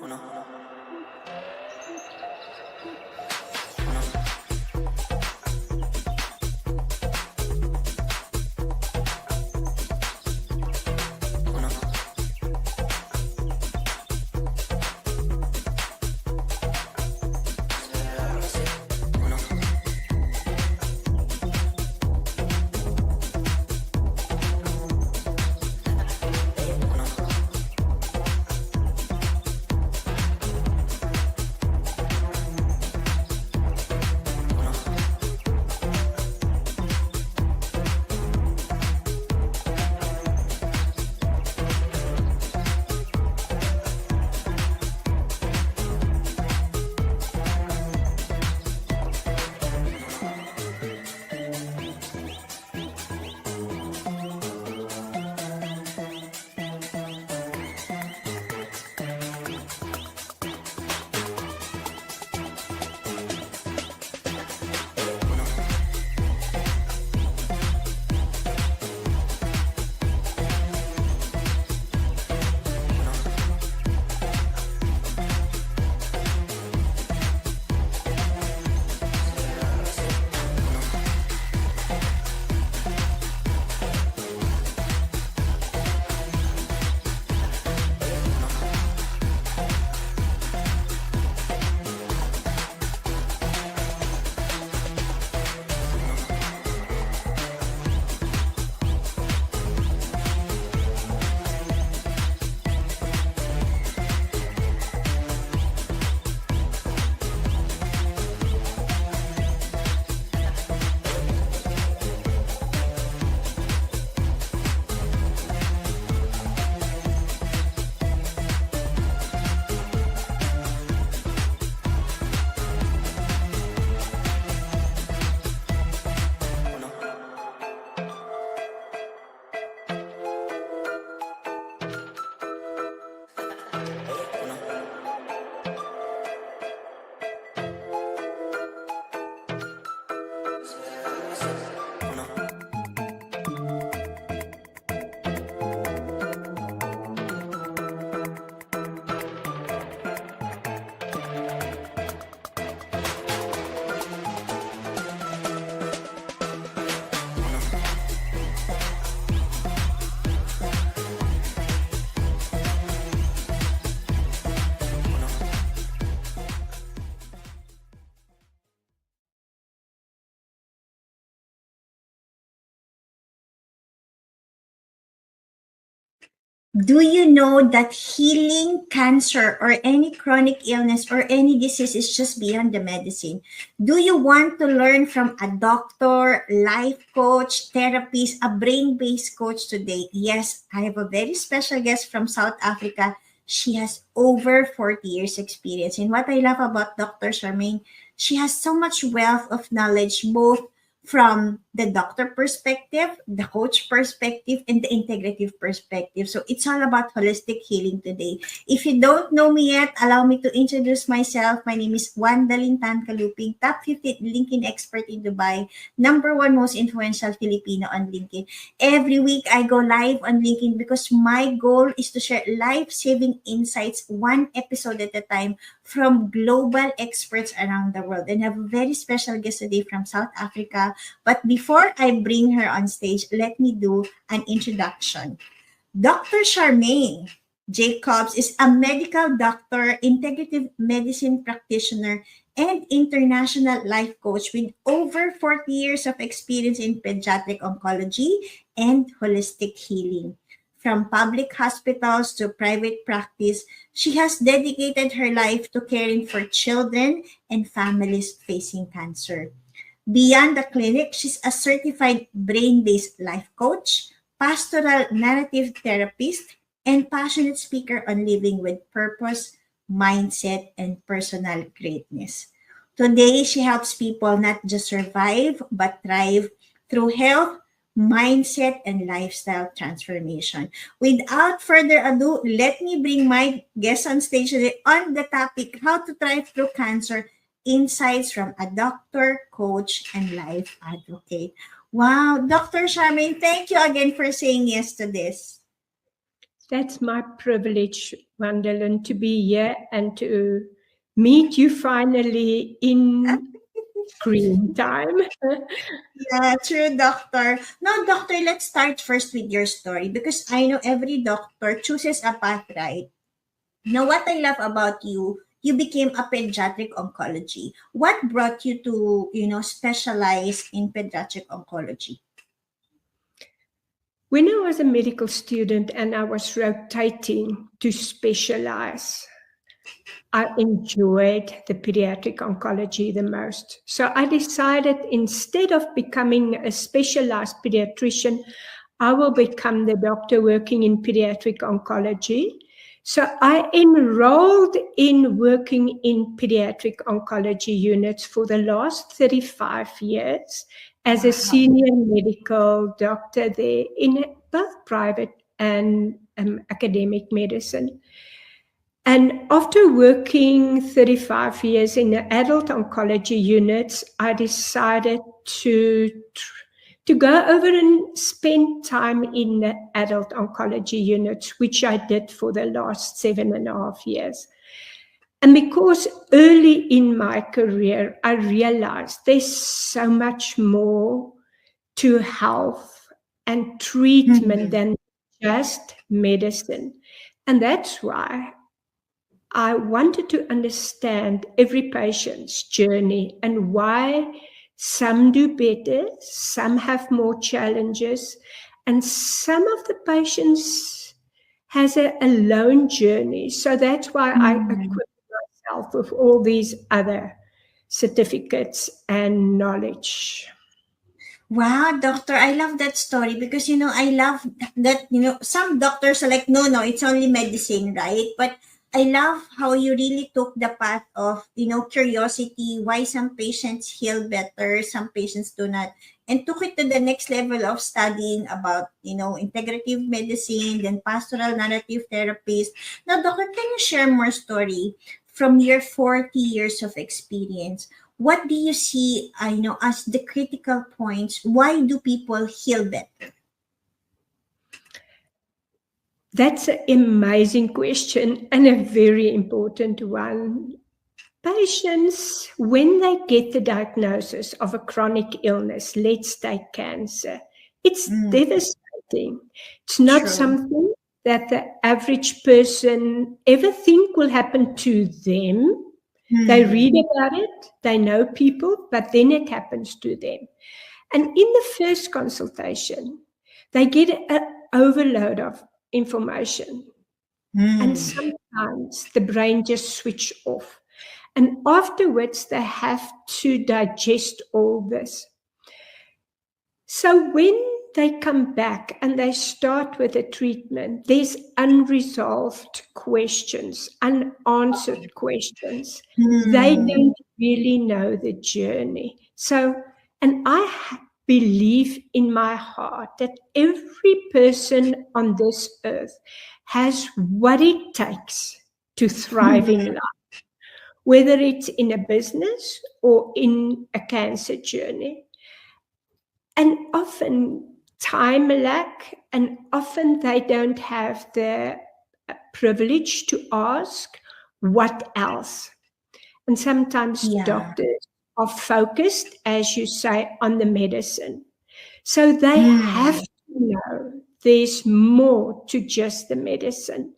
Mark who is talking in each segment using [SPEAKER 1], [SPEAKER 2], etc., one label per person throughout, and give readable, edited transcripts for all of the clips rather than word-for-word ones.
[SPEAKER 1] Uno.
[SPEAKER 2] Do you know that healing cancer or any chronic illness or any disease is just beyond the medicine? Do you want to learn from a doctor, life coach, therapist, a brain-based coach today? Yes, I have a very special guest from South Africa. She has over 40 years experience. And what I love about Dr. Charmaine, she has so much wealth of knowledge, both from the doctor perspective, the coach perspective, and the integrative perspective. So it's all about holistic healing today. If you don't know me yet, allow me to introduce myself. My name is Wandalin Tan Kaluping, top 50 LinkedIn expert in Dubai, number one most influential Filipino on LinkedIn. Every week I go live on LinkedIn because my goal is to share life-saving insights one episode at a time from global experts around the world. And I have a very special guest today from South Africa. But before I bring her on stage, let me do an introduction. Dr. Charmaine Jacobs is a medical doctor, integrative medicine practitioner, and international life coach with over 40 years of experience in pediatric oncology and holistic healing. From public hospitals to private practice, she has dedicated her life to caring for children and families facing cancer. Beyond the clinic, she's a certified brain-based life coach, pastoral narrative therapist, and passionate speaker on living with purpose, mindset, and personal greatness. Today, she helps people not just survive, but thrive through health, mindset, and lifestyle transformation. Without further ado, let me bring my guest on stage today on the topic, how to thrive through cancer, insights from a doctor, coach, and life advocate. Wow, Dr. Charmaine, thank you again for saying yes to this.
[SPEAKER 1] That's my privilege, Wanderlin, to be here and to meet you finally in screen time.
[SPEAKER 2] Yeah, true, doctor. Now, doctor, let's start first with your story because I know every doctor chooses a path, right? Now, what I love about you, you became a pediatric oncology. What brought you to, specialize in pediatric oncology?
[SPEAKER 1] When I was a medical student and I was rotating to specialize, I enjoyed the pediatric oncology the most. So I decided instead of becoming a specialized pediatrician, I will become the doctor working in pediatric oncology. So I enrolled in working in pediatric oncology units for the last 35 years as a senior medical doctor there in both private and academic medicine. And after working 35 years in the adult oncology units, I decided to go over and spend time in the adult oncology units, which I did for the last 7.5 years. And because early in my career, I realized there's so much more to health and treatment than just medicine. And that's why I wanted to understand every patient's journey and why some do better, some have more challenges, and some of the patients has a lone journey. So that's why I equipped myself with all these other certificates and knowledge.
[SPEAKER 2] Wow, doctor, I love that story because I love that some doctors are like, no, it's only medicine, right? But I love how you really took the path of curiosity, why some patients heal better, some patients do not, and took it to the next level of studying about integrative medicine, then pastoral narrative therapies. Now, doctor, can you share more story from your 40 years of experience? What do you see, as the critical points? Why do people heal better?
[SPEAKER 1] That's an amazing question and a very important one. Patients, when they get the diagnosis of a chronic illness, let's take cancer, it's devastating. It's not something that the average person ever think will happen to them. They read about it, they know people, but then it happens to them. And in the first consultation, they get an overload of information. And sometimes the brain just switches off. And afterwards, they have to digest all this. So when they come back and they start with a treatment, there's unresolved questions, unanswered questions. They don't really know the journey. So, and I believe in my heart that every person on this earth has what it takes to thrive in life, whether it's in a business or in a cancer journey. And often time lack, and often they don't have the privilege to ask what else. And sometimes doctors are focused, as you say, on the medicine. So they have to know there's more to just the medicine.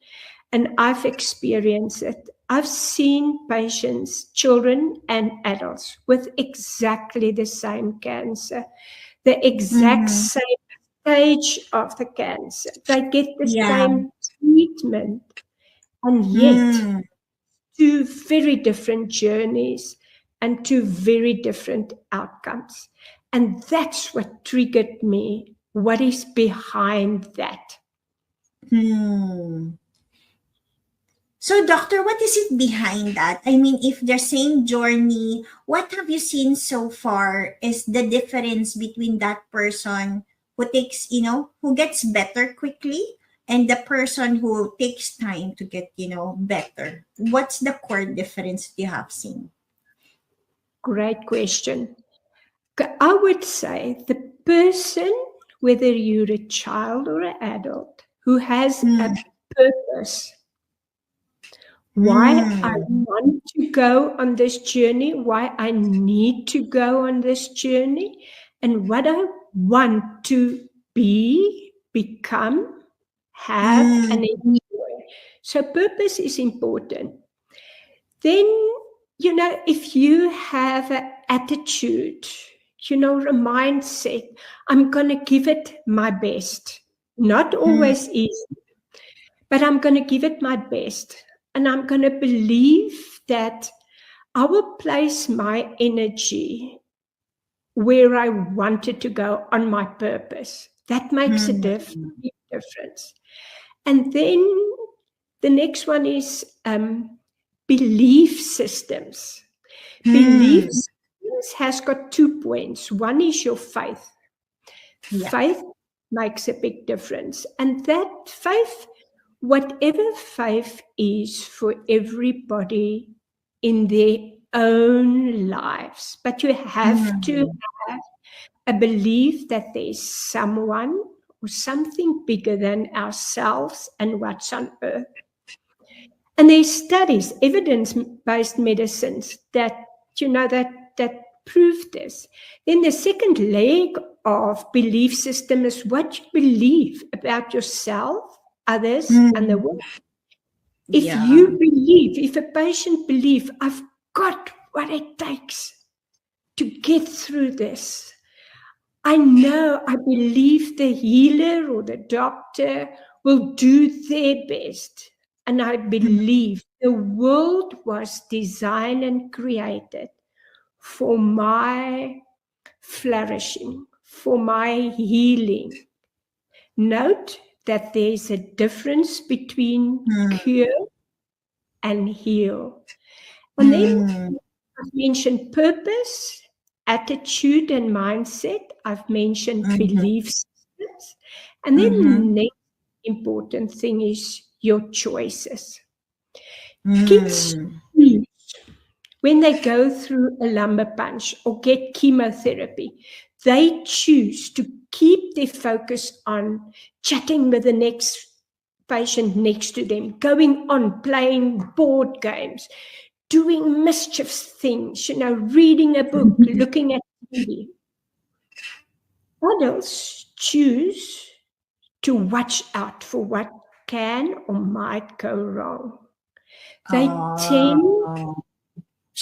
[SPEAKER 1] And I've experienced it. I've seen patients, children and adults, with exactly the same cancer, the exact same stage of the cancer. They get the same treatment, and yet two very different journeys and two very different outcomes. And that's what triggered me. What is behind that?
[SPEAKER 2] So, doctor, what is it behind that? I mean, if the same journey, what have you seen so far is the difference between that person who takes, who gets better quickly and the person who takes time to get, better? What's the core difference you have seen?
[SPEAKER 1] Great question. I would say the person, whether you're a child or an adult, who has a purpose. Why I want to go on this journey, why I need to go on this journey, and what I want to be, become, have, and enjoy. So purpose is important. Then, if you have an attitude, a mindset, I'm going to give it my best. Not always easy, but I'm going to give it my best. And I'm going to believe that I will place my energy where I wanted to go on my purpose. That makes a big difference. And then the next one is belief systems. Belief systems has got 2 points. One is your faith. Yeah. Faith makes a big difference. And that faith, whatever faith is for everybody in their own lives, but you have to have a belief that there's someone or something bigger than ourselves and what's on earth. And there's studies, evidence-based medicines that prove this. Then the second leg of belief system is what you believe about yourself, others, and the world. If you believe, if a patient believes, I've got what it takes to get through this. I believe the healer or the doctor will do their best. And I believe the world was designed and created for my flourishing, for my healing. Note that there's a difference between cure and heal. And then I've mentioned purpose, attitude and mindset. I've mentioned belief systems. And then the next important thing is your choices. Kids choose when they go through a lumbar punch or get chemotherapy. They choose to keep their focus on chatting with the next patient next to them, going on playing board games, doing mischievous things, reading a book, looking at TV. Adults choose to watch out for what can or might go wrong. They tend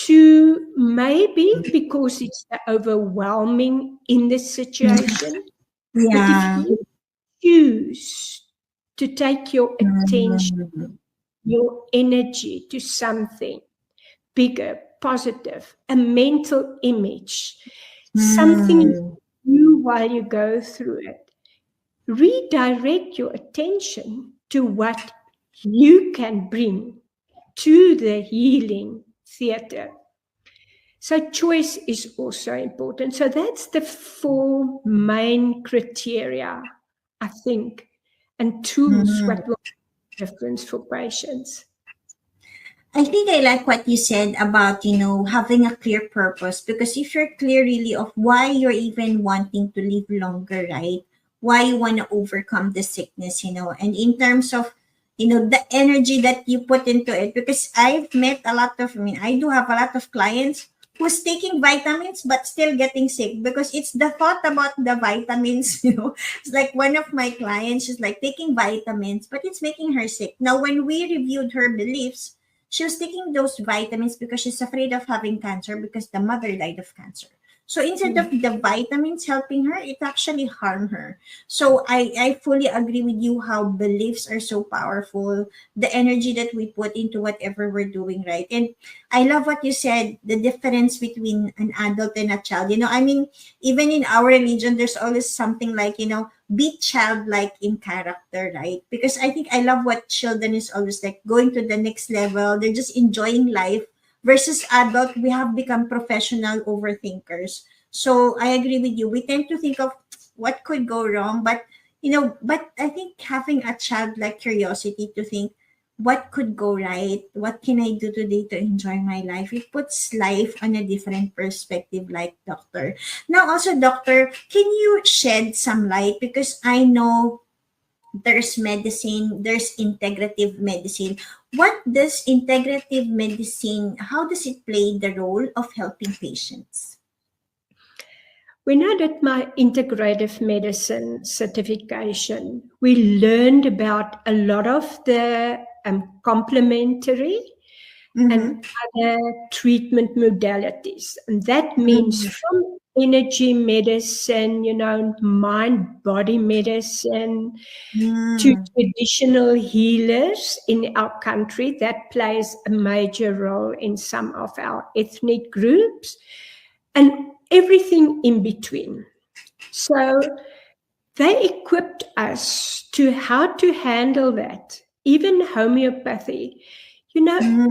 [SPEAKER 1] to, maybe because it's overwhelming in the situation, but if you choose to take your attention, your energy to something bigger, positive, a mental image, something you do while you go through it, redirect your attention to what you can bring to the healing theater. So choice is also important. So that's the 4 main criteria, I think, and tools what will make a difference for patients.
[SPEAKER 2] I think I like what you said about, having a clear purpose, because if you're clear really of why you're even wanting to live longer, right? Why you want to overcome the sickness, and in terms of, the energy that you put into it, because I've met I do have a lot of clients who's taking vitamins but still getting sick because it's the thought about the vitamins, It's like one of my clients, she's like taking vitamins, but it's making her sick. Now, when we reviewed her beliefs, she was taking those vitamins because she's afraid of having cancer because the mother died of cancer. So instead of the vitamins helping her, it actually harmed her. So I fully agree with you how beliefs are so powerful, the energy that we put into whatever we're doing, right? And I love what you said, the difference between an adult and a child. Even in our religion, there's always something like, be childlike in character, right? Because I think I love what children is always like, going to the next level. They're just enjoying life. Versus adult, we have become professional overthinkers. So I agree with you. We tend to think of what could go wrong, but I think having a childlike curiosity to think what could go right, what can I do today to enjoy my life, it puts life on a different perspective, like doctor. Now also, doctor, can you shed some light, because I know there's medicine, there's integrative medicine. What does integrative medicine, how does it play the role of helping patients?
[SPEAKER 1] When I did my integrative medicine certification, we learned about a lot of the complementary and other treatment modalities. And that means from energy medicine, mind-body medicine, to traditional healers in our country. That plays a major role in some of our ethnic groups, and everything in between. So they equipped us to how to handle that, even homeopathy.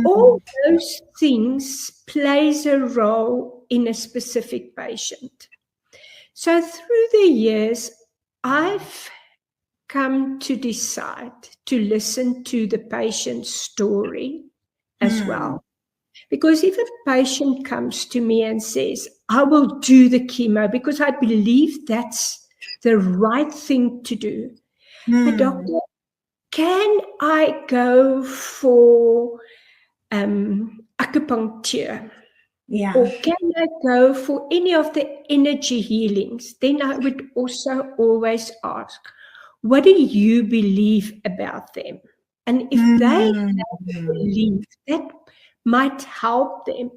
[SPEAKER 1] All those things plays a role in a specific patient. So through the years, I've come to decide to listen to the patient's story as well. Because if a patient comes to me and says, I will do the chemo because I believe that's the right thing to do. But doctor, can I go for acupuncture?
[SPEAKER 2] Yeah.
[SPEAKER 1] Or can I go for any of the energy healings? Then I would also always ask, what do you believe about them? And if they have a belief that might help them,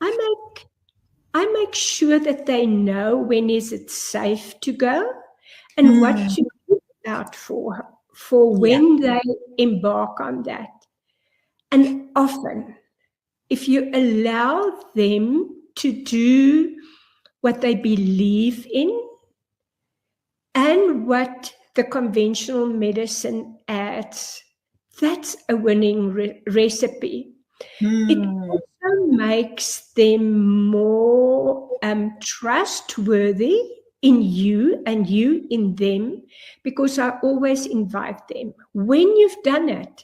[SPEAKER 1] I make sure that they know when is it safe to go and what to look out for when they embark on that. And often, if you allow them to do what they believe in and what the conventional medicine adds, that's a winning recipe. It also makes them more trustworthy in you and you in them, because I always invite them, when you've done it,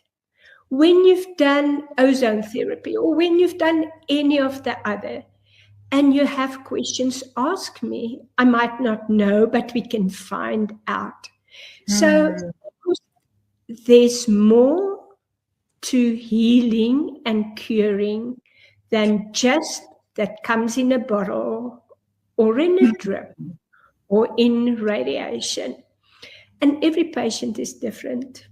[SPEAKER 1] when you've done ozone therapy or when you've done any of the other, and you have questions, ask me. I might not know, but we can find out. So there's more to healing and curing than just that comes in a bottle or in a drip or in radiation. And every patient is different.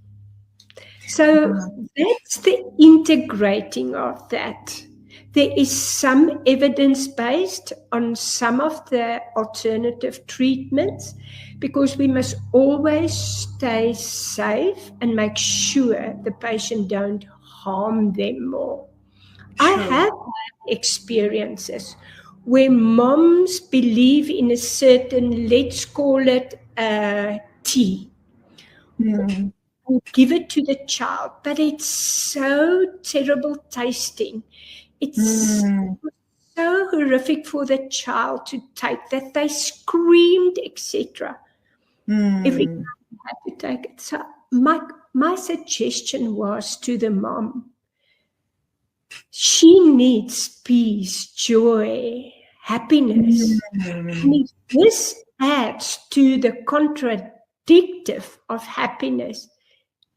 [SPEAKER 1] So that's the integrating of that. There is some evidence-based on some of the alternative treatments, because we must always stay safe and make sure the patient don't harm them more. I have had experiences where moms believe in a certain, let's call it tea, and give it to the child, but it's so terrible tasting. It's so horrific for the child to take that they screamed, etc. Every time you had to take it. So my suggestion was to the mom, she needs peace, joy, happiness. And if this adds to the contradictive of happiness,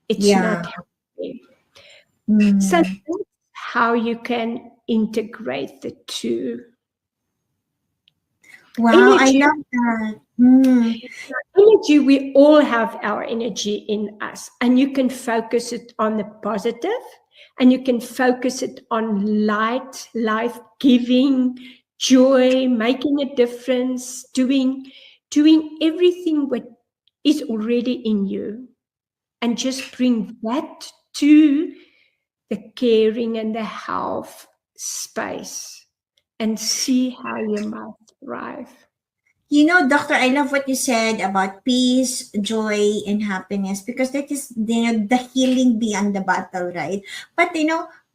[SPEAKER 1] it's not healthy. So that's how you can integrate the two.
[SPEAKER 2] Wow, energy. I love that.
[SPEAKER 1] Energy, we all have our energy in us, and you can focus it on the positive, and you can focus it on light, life-giving, joy, making a difference, doing everything what is already in you, and just bring that to the caring and the health space and see how you might thrive.
[SPEAKER 2] Doctor, I love what you said about peace, joy, and happiness, because that is the healing beyond the battle, right? But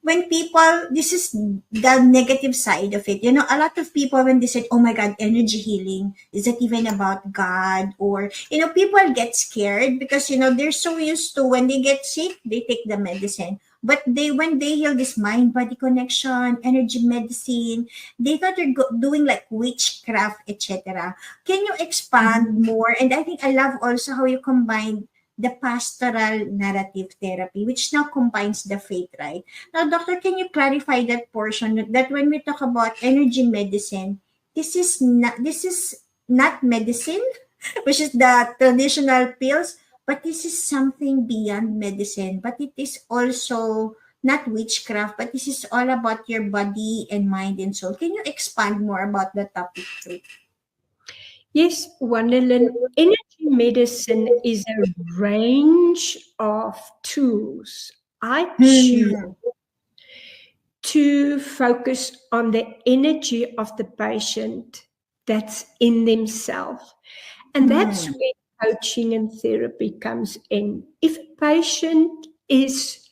[SPEAKER 2] when people, this is the negative side of it. A lot of people, when they said, oh my God, energy healing, is that even about God? Or, people get scared because, they're so used to when they get sick, they take the medicine. But when they heal this mind-body connection, energy medicine, they thought they're doing like witchcraft, etc. Can you expand more? And I think I love also how you combine the pastoral narrative therapy, which now combines the faith, right? Now, doctor, can you clarify that portion that when we talk about energy medicine, this is not medicine, which is the traditional pills, but this is something beyond medicine. But it is also not witchcraft, but this is all about your body and mind and soul. Can you expand more about the topic, too?
[SPEAKER 1] Yes, Wanderlin, energy medicine is a range of tools. I choose to focus on the energy of the patient that's in themselves. And that's where coaching and therapy comes in. If a patient is,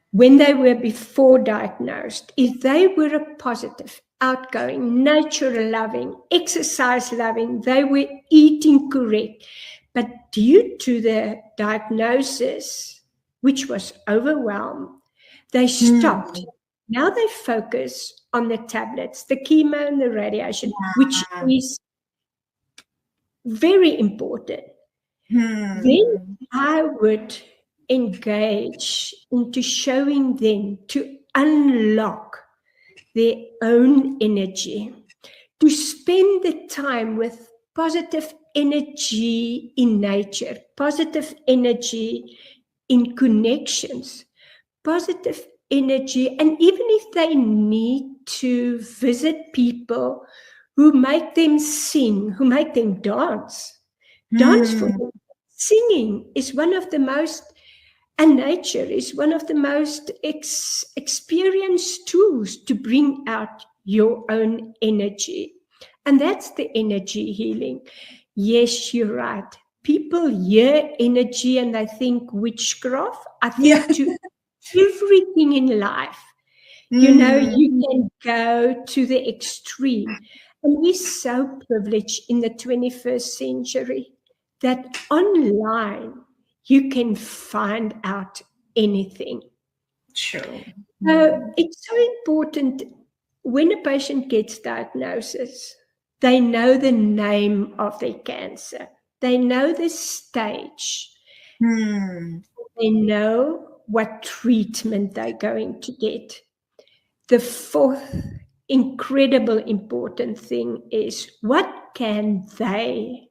[SPEAKER 1] when they were before diagnosed, if they were a positive, outgoing, nature loving, exercise loving, they were eating correct, but due to the diagnosis, which was overwhelmed, they stopped. Now they focus on the tablets, the chemo and the radiation, which is very important. Then I would engage into showing them to unlock their own energy, to spend the time with positive energy in nature, positive energy in connections, positive energy, and even if they need to visit people who make them sing, who make them dance for them. Singing is one of the most, and nature is one of the most experienced tools to bring out your own energy. And that's the energy healing. Yes, you're right. People hear energy and they think witchcraft. I think to everything in life, you know, you can go to the extreme. And we're so privileged in the 21st century that online you can find out anything.
[SPEAKER 2] True.
[SPEAKER 1] It's so important when a patient gets diagnosis, they know the name of their cancer. They know the stage. They know what treatment they're going to get. The fourth incredible important thing is what can they?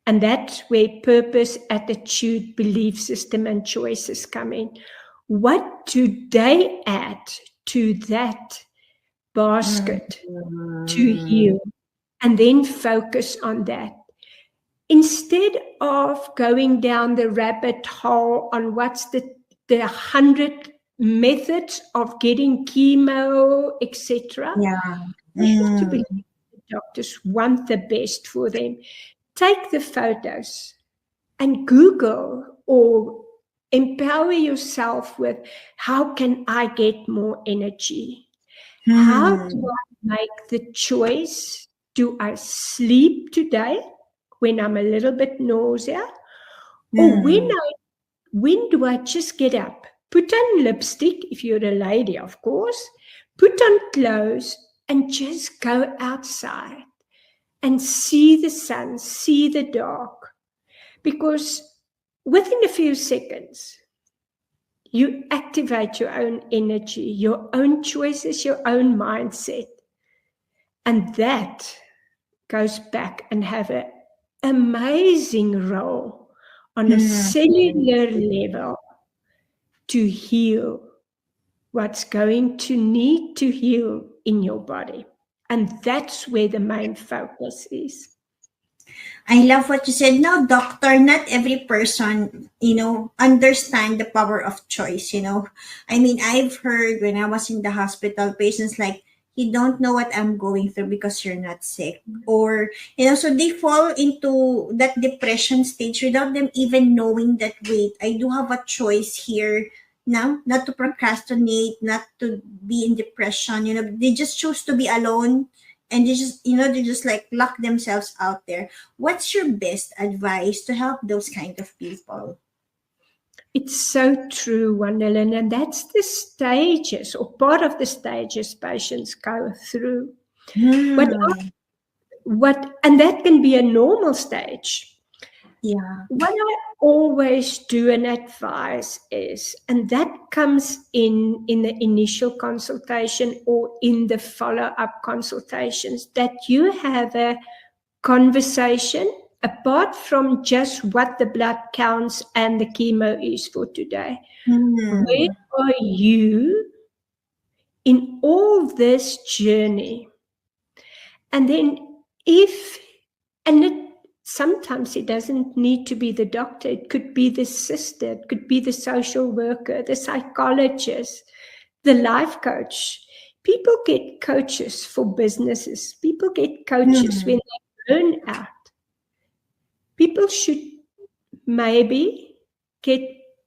[SPEAKER 1] And that's where purpose, attitude, belief system, and choices come in. What do they add to that basket to heal? And then focus on that. Instead of going down the rabbit hole on what's the 100 methods of getting chemo, etc. We have to believe the doctors want the best for them. Take the photos and Google or empower yourself with how can I get more energy? How do I make the choice? Do I sleep today when I'm a little bit nausea? Or when do I just get up? Put on lipstick, if you're a lady, of course. Put on clothes and just go outside and see the sun, see the dark. Because within a few seconds, you activate your own energy, your own choices, your own mindset. And that goes back and have an amazing role on a cellular level to heal what's going to need to heal in your body. And that's where the main focus is.
[SPEAKER 2] I love what you said. Now, doctor, not every person, understand the power of choice, I mean, I've heard when I was in the hospital, patients like, you don't know what I'm going through because you're not sick. Or, so they fall into that depression stage without them even knowing that, wait, I do have a choice here now, not to procrastinate, not to be in depression. They just choose to be alone. And they just like lock themselves out there. What's your best advice to help those kind of people?
[SPEAKER 1] It's so true, Wanderlin, and that's the stages or part of the stages patients go through. And that can be a normal stage.
[SPEAKER 2] Yeah.
[SPEAKER 1] What I always do and advise is, and that comes in the initial consultation or in the follow-up consultations, that you have a conversation apart from just what the blood counts and the chemo is for today. Where are you in all this journey? And then sometimes it doesn't need to be the doctor. It could be the sister, it could be the social worker, the psychologist, the life coach. People get coaches for businesses. People get coaches when they burn out. People should maybe get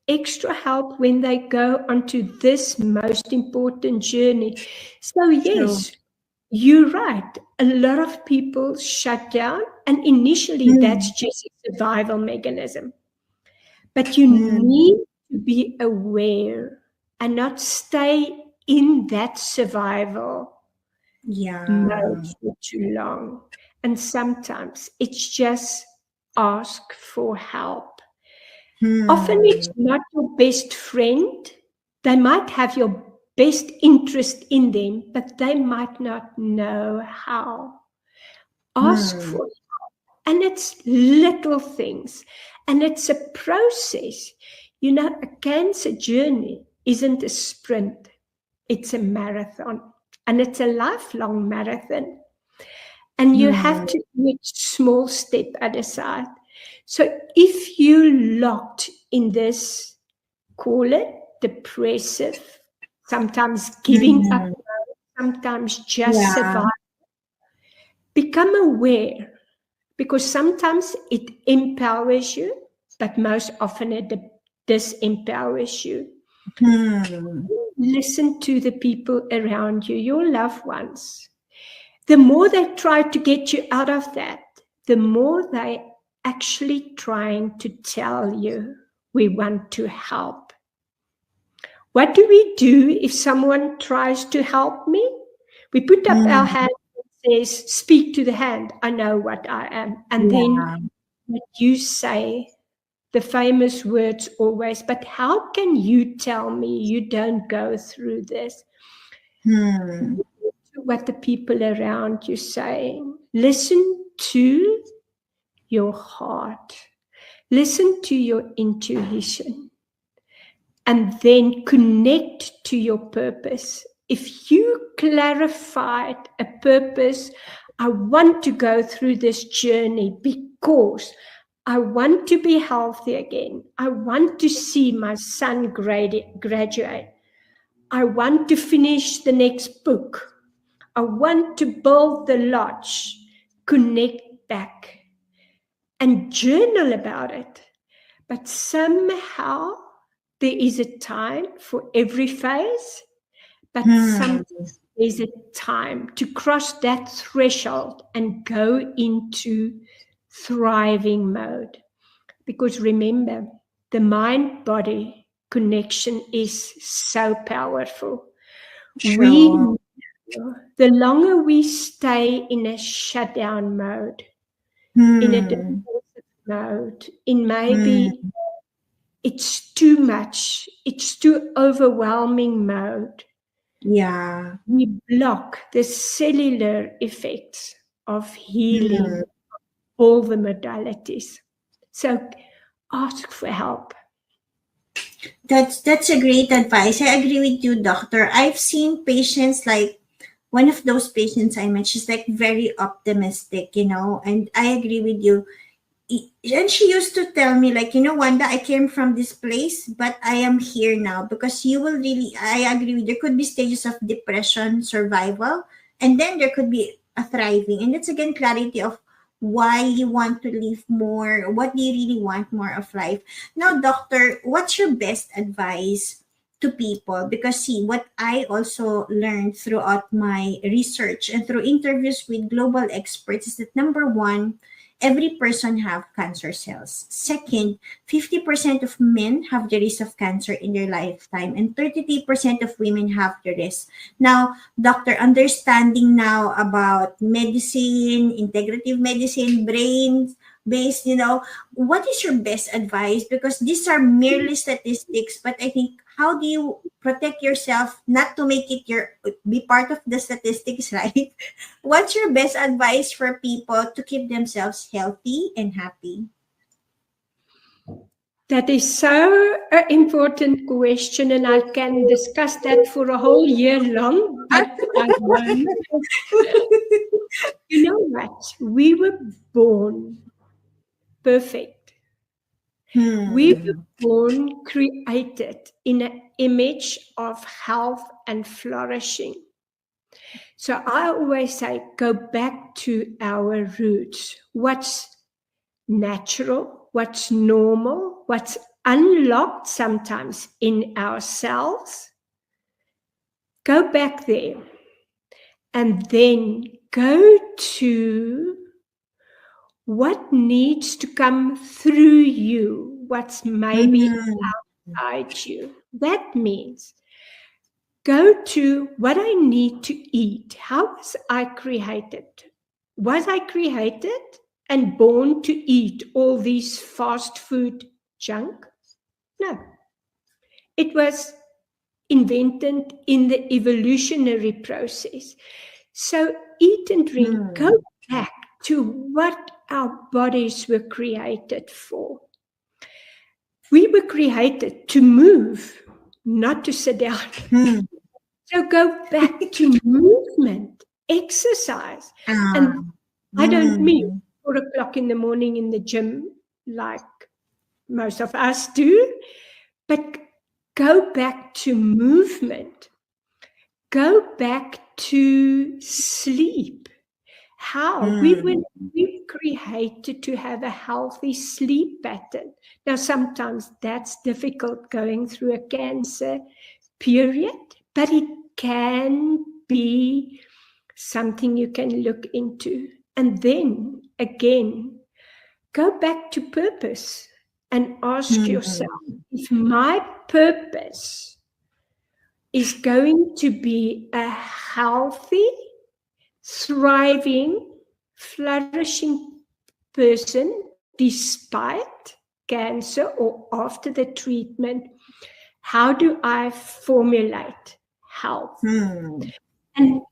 [SPEAKER 1] extra help when they go onto this most important journey. So yes, you're right. A lot of people shut down, and initially that's just a survival mechanism. But you need to be aware and not stay in that survival mode for too long. And sometimes it's just ask for help. Often it's not your best friend. They might have your best interest in them, but they might not know how. Ask for help. And it's little things. And it's a process. You know, a cancer journey isn't a sprint. It's a marathon. And it's a lifelong marathon. And you have to do it small step at a time. So if you locked in this, call it depressive, sometimes giving up, sometimes just survive, become aware, because sometimes it empowers you, but most often it disempowers you. Listen to the people around you, your loved ones. The more they try to get you out of that, the more they actually trying to tell you, we want to help. What do we do if someone tries to help me? We put up our hand and says, speak to the hand, I know what I am. And then what you say, the famous words always, but how can you tell me you don't go through this? What the people around you saying. Listen to your heart. Listen to your intuition. And then connect to your purpose. If you clarified a purpose, I want to go through this journey because I want to be healthy again. I want to see my son graduate. I want to finish the next book. I want to build the lodge. Connect back and journal about it. But somehow there is a time for every phase, but sometimes there's a time to cross that threshold and go into thriving mode. Because remember, the mind-body connection is so powerful. The longer we stay in a shutdown mode, in a defensive mode, in maybe it's too much, it's too overwhelming mode, we block the cellular effects of healing, all the modalities. So ask for help.
[SPEAKER 2] That's a great advice. I agree with you, doctor. I've seen patients, like one of those patients I met, she's like very optimistic, and I agree with you. And she used to tell me, like, Wanda, I came from this place, but I am here now because I agree with you. There could be stages of depression, survival, and then there could be a thriving. And it's again clarity of why you want to live more, what do you really want more of life. Now, doctor, what's your best advice to people? Because see, what I also learned throughout my research and through interviews with global experts is that number one, every person have cancer cells. Second, 50% of men have the risk of cancer in their lifetime, and 33% of women have the risk. Now, doctor, understanding now about medicine, integrative medicine, brain based, what is your best advice? Because these are merely statistics, but I think, how do you protect yourself not to make it be part of the statistics, right? What's your best advice for people to keep themselves healthy and happy?
[SPEAKER 1] That is so an important question, and I can discuss that for a whole year long, but I won't. You know what? We were born perfect. We were born created in an image of health and flourishing. So I always say, go back to our roots. What's natural, what's normal, what's unlocked sometimes in ourselves. Go back there and then go to what needs to come through you, what's maybe outside you. That means go to what I need to eat. How was I created? Was I created and born to eat all these fast food junk? No. It was invented in the evolutionary process. So eat and drink, go back to what our bodies were created for. We were created to move, not to sit down. So go back to movement, exercise. And I don't mean 4 o'clock in the morning in the gym like most of us do, but go back to movement. Go back to sleep. How? We were created to have a healthy sleep pattern. Now, sometimes that's difficult going through a cancer period, but it can be something you can look into. And then again, go back to purpose and ask yourself, if my purpose is going to be a healthy, thriving, flourishing person despite cancer or after the treatment, how do I formulate health? And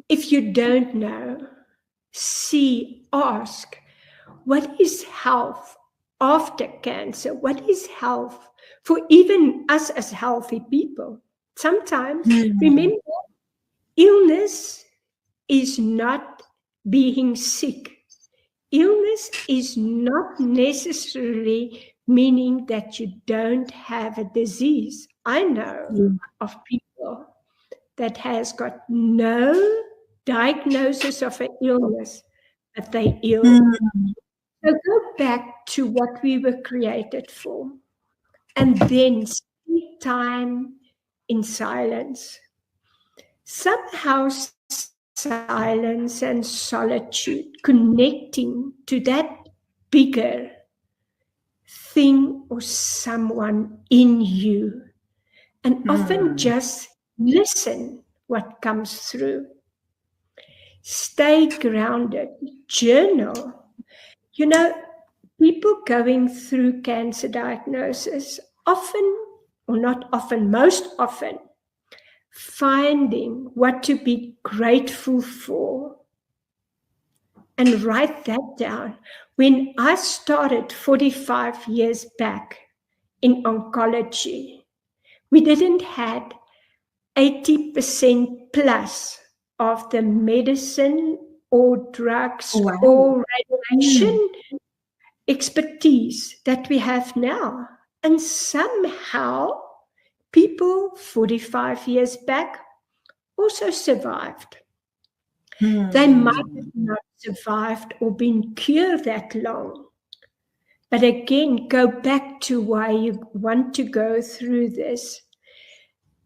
[SPEAKER 1] if you don't know, ask, what is health after cancer? What is health for even us as healthy people? Sometimes, remember, illness is not being sick. Illness is not necessarily meaning that you don't have a disease. I know of people that has got no diagnosis of an illness, but they ill. So go back to what we were created for, and then spend time in silence. Somehow silence and solitude, connecting to that bigger thing or someone in you, and often just listen what comes through. Stay grounded, journal. You know, people going through cancer diagnosis often, or not often, most often, finding what to be grateful for and write that down. When I started 45 years back in oncology, we didn't have 80% plus of the medicine or drugs or radiation expertise that we have now. And somehow people 45 years back also survived. They might have not survived or been cured that long. But again, go back to why you want to go through this.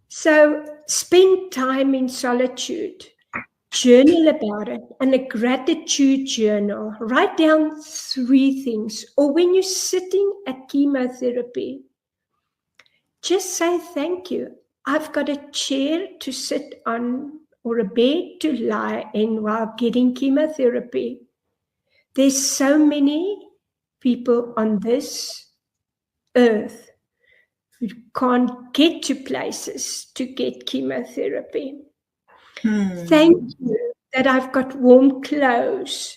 [SPEAKER 1] So spend time in solitude. Journal about it, and a gratitude journal. Write down 3 things. Or when you're sitting at chemotherapy, just say thank you. I've got a chair to sit on or a bed to lie in while getting chemotherapy. There's so many people on this earth who can't get to places to get chemotherapy. Thank you that I've got warm clothes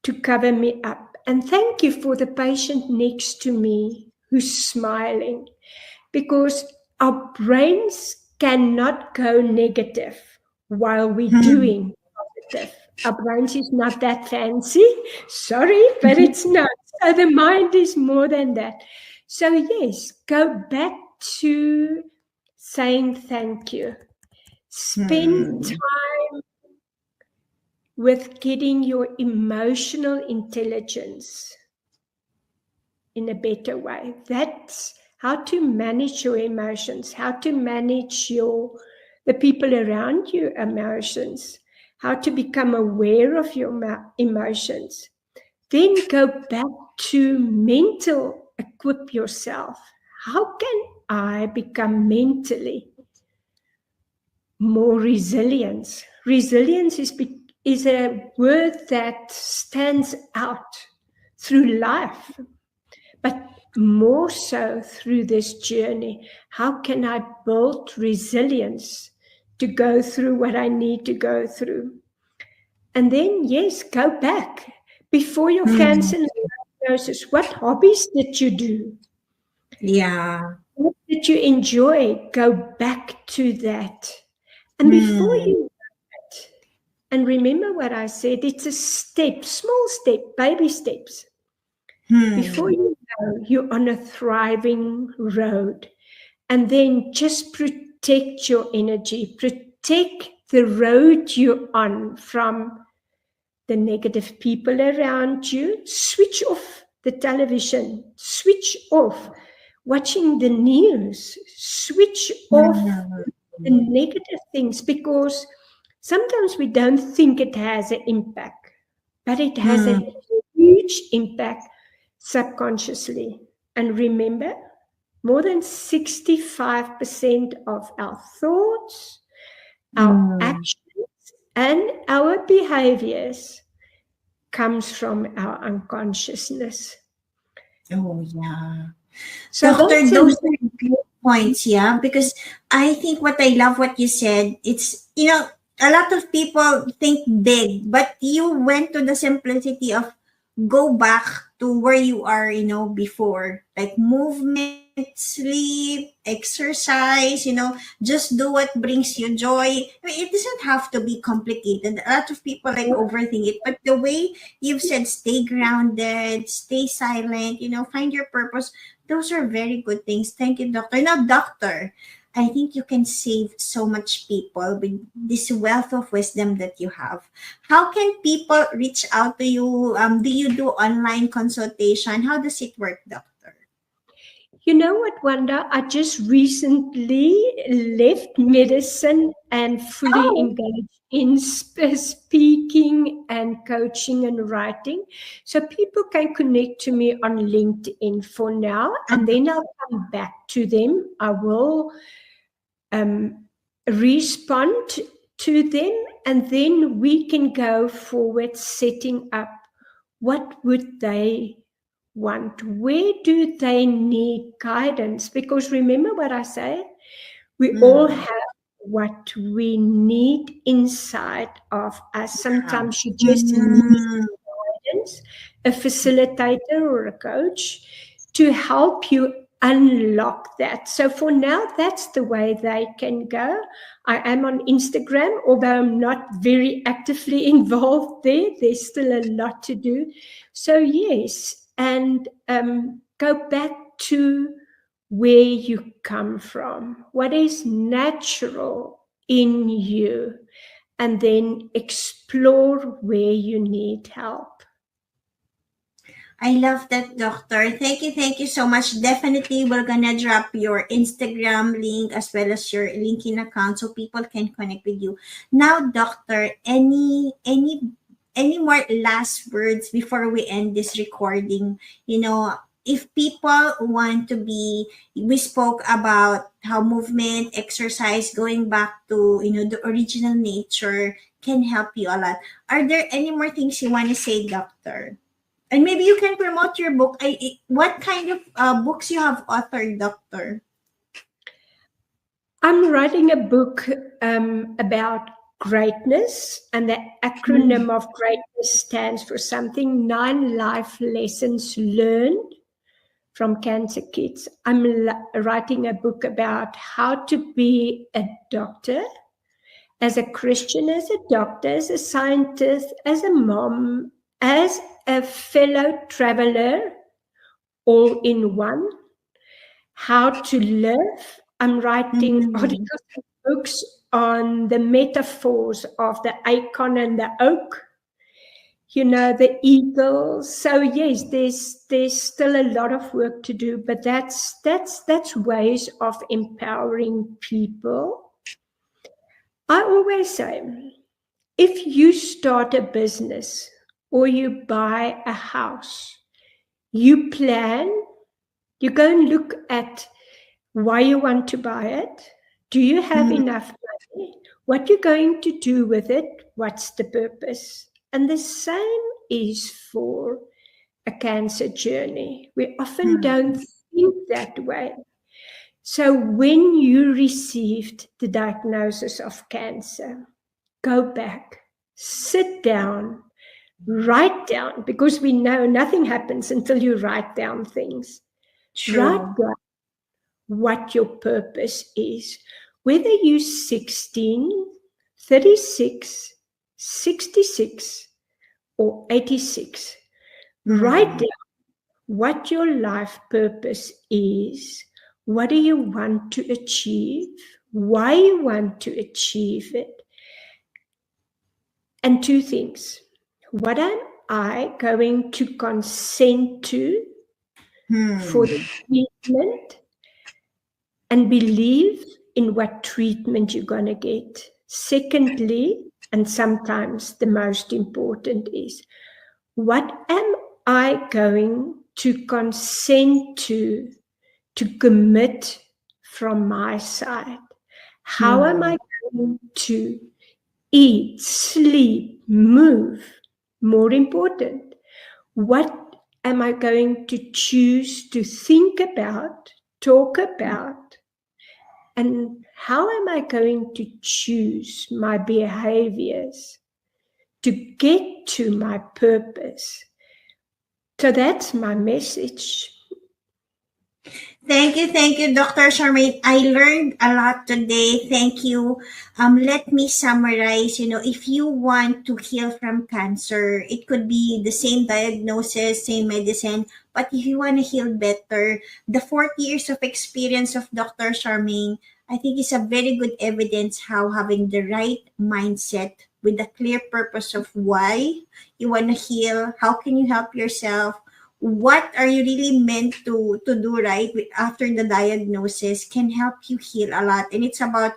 [SPEAKER 1] to cover me up. And thank you for the patient next to me who's smiling, because our brains cannot go negative while we're doing positive. Our brains is not that fancy. Sorry, but it's not. So the mind is more than that. So yes, go back to saying thank you. Spend time with getting your emotional intelligence in a better way. That's how to manage your emotions, how to manage the people around you emotions, how to become aware of your emotions. Then go back to mental, equip yourself. How can I become mentally more resilient? Resilience is a word that stands out through life, but more so through this journey. How can I build resilience to go through what I need to go through? And then, yes, go back before your cancer diagnosis. What hobbies did you do?
[SPEAKER 2] Yeah.
[SPEAKER 1] What did you enjoy? Go back to that. And before you do that, and remember what I said, it's a step, small step, baby steps. Before you know, you're on a thriving road. And then just protect your energy, protect the road you're on from the negative people around you. Switch off the television, switch off watching the news, switch off the negative things, because sometimes we don't think it has an impact, but it has a huge impact subconsciously. And remember, more than 65% of our thoughts, our actions, and our behaviors comes from our unconsciousness.
[SPEAKER 2] Oh, yeah.
[SPEAKER 1] So
[SPEAKER 2] Doctor,
[SPEAKER 1] that's
[SPEAKER 2] those are good points, yeah, because I think what I love what you said, it's, a lot of people think big, but you went to the simplicity of go back to where you are, before, like movement, sleep, exercise, just do what brings you joy. I mean, it doesn't have to be complicated. A lot of people like overthink it, but the way you've said, stay grounded, stay silent, find your purpose. Those are very good things. Thank you, doctor. Now, doctor, I think you can save so much people with this wealth of wisdom that you have. How can people reach out to you? Do you do online consultation? How does it work, doctor?
[SPEAKER 1] You know what, Wanda? I just recently left medicine and fully engaged in speaking and coaching and writing. So people can connect to me on LinkedIn for now, and then I'll come back to them. I will respond to them, and then we can go forward setting up what would they want, where do they need guidance, because remember what I say, we all have what we need inside of us. Sometimes you just need guidance, a facilitator or a coach to help you unlock that. So for now, that's the way they can go. I am on Instagram, although I'm not very actively involved there. There's still a lot to do. So yes, and go back to where you come from, what is natural in you, and then explore where you need help.
[SPEAKER 2] I love that, doctor. Thank you so much. Definitely, we're gonna drop your Instagram link as well as your LinkedIn account so people can connect with you. Now, doctor, any more last words before we end this recording? If people want to we spoke about how movement, exercise, going back to, the original nature can help you a lot. Are there any more things you want to say, doctor? And maybe you can promote your book. What kind of books you have authored, Doctor?
[SPEAKER 1] I'm writing a book about greatness, and the acronym of greatness stands for something: 9 life lessons learned from cancer kids. I'm writing a book about how to be a doctor, as a Christian, as a doctor, as a scientist, as a mom, as a fellow traveler, all in one. How to live. I'm writing articles and books on the metaphors of the acorn and the oak, the eagle. So yes, there's still a lot of work to do, but that's ways of empowering people. I always say, if you start a business or you buy a house, you plan, you go and look at why you want to buy it. Do you have enough money? What you're going to do with it? What's the purpose? And the same is for a cancer journey. We often don't think that way. So when you received the diagnosis of cancer, go back, sit down, write down, because we know nothing happens until you write down things.
[SPEAKER 2] True.
[SPEAKER 1] Write down what your purpose is. Whether you're 16, 36, 66, or 86, write down what your life purpose is. What do you want to achieve? Why you want to achieve it? And 2 things. What am I going to consent to for the treatment? And believe in what treatment you're going to get. Secondly, and sometimes the most important is, what am I going to consent to commit from my side? How am I going to eat, sleep, move? More important, what am I going to choose to think about, talk about? And how am I going to choose my behaviors to get to my purpose? So that's my message.
[SPEAKER 2] Thank you, Dr. Charmaine. I learned a lot today. Thank you. Let me summarize. If you want to heal from cancer, it could be the same diagnosis, same medicine, but if you want to heal better, the 40 years of experience of Dr. Charmaine, I think is a very good evidence how having the right mindset with a clear purpose of why you want to heal, how can you help yourself, what are you really meant to do right after the diagnosis can help you heal a lot. And it's about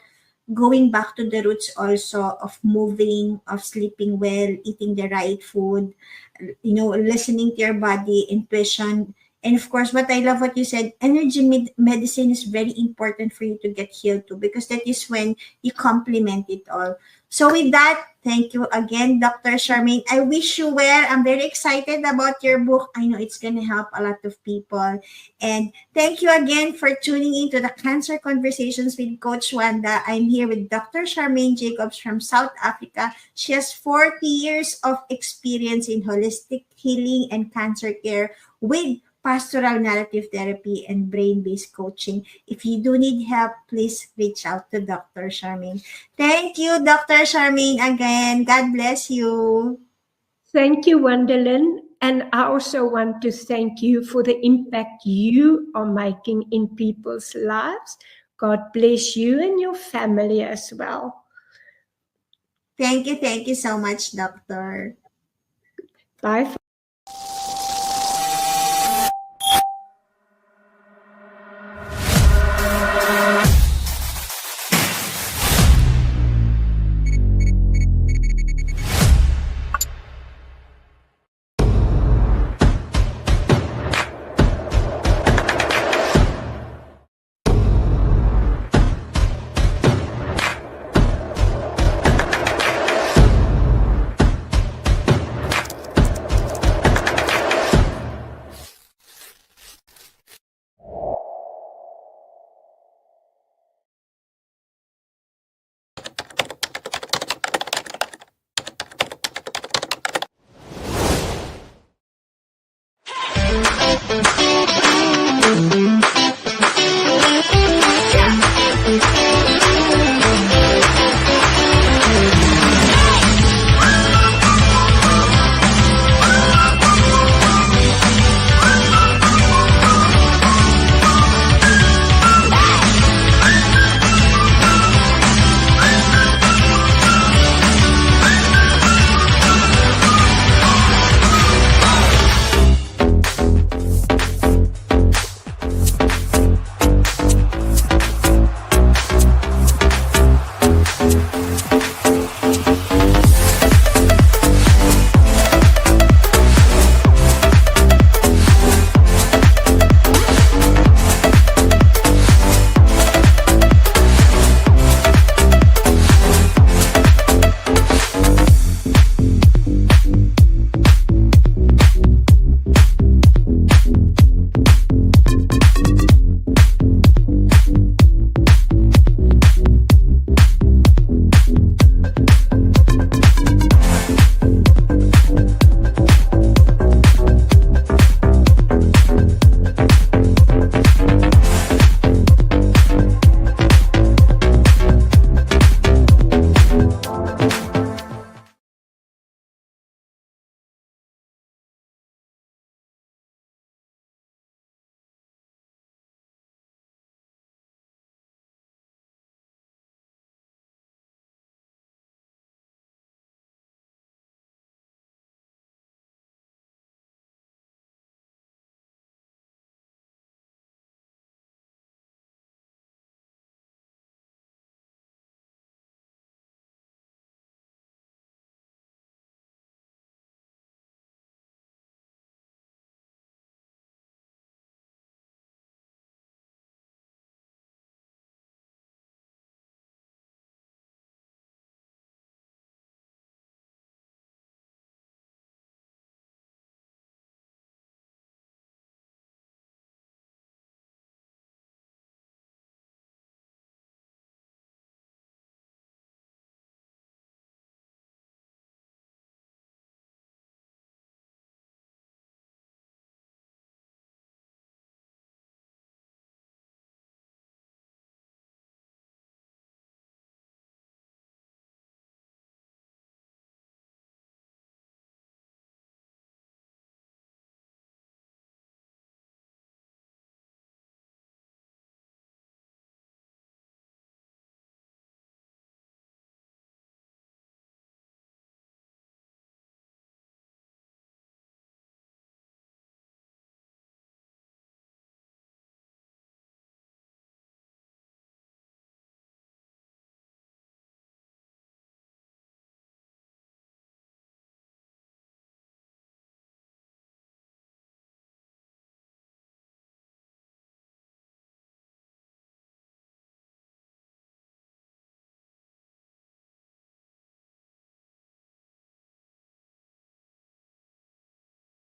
[SPEAKER 2] going back to the roots also of moving, of sleeping well, eating the right food, listening to your body, intuition. And of course, what I love what you said, energy medicine is very important for you to get healed too, because that is when you complement it all. So with that, thank you again, Dr. Charmaine. I wish you well. I'm very excited about your book. I know it's going to help a lot of people. And thank you again for tuning into the Cancer Conversations with Coach Wanda. I'm here with Dr. Charmaine Jacobs from South Africa. She has 40 years of experience in holistic healing and cancer care with pastoral narrative therapy and brain-based coaching. If you do need help, please reach out to Dr. Charmaine. Thank you, Dr. Charmaine, again. God bless you.
[SPEAKER 1] Thank you, Wonderland. And I also want to thank you for the impact you are making in people's lives. God bless you and your family as well.
[SPEAKER 2] Thank you so much, Doctor.
[SPEAKER 1] Bye.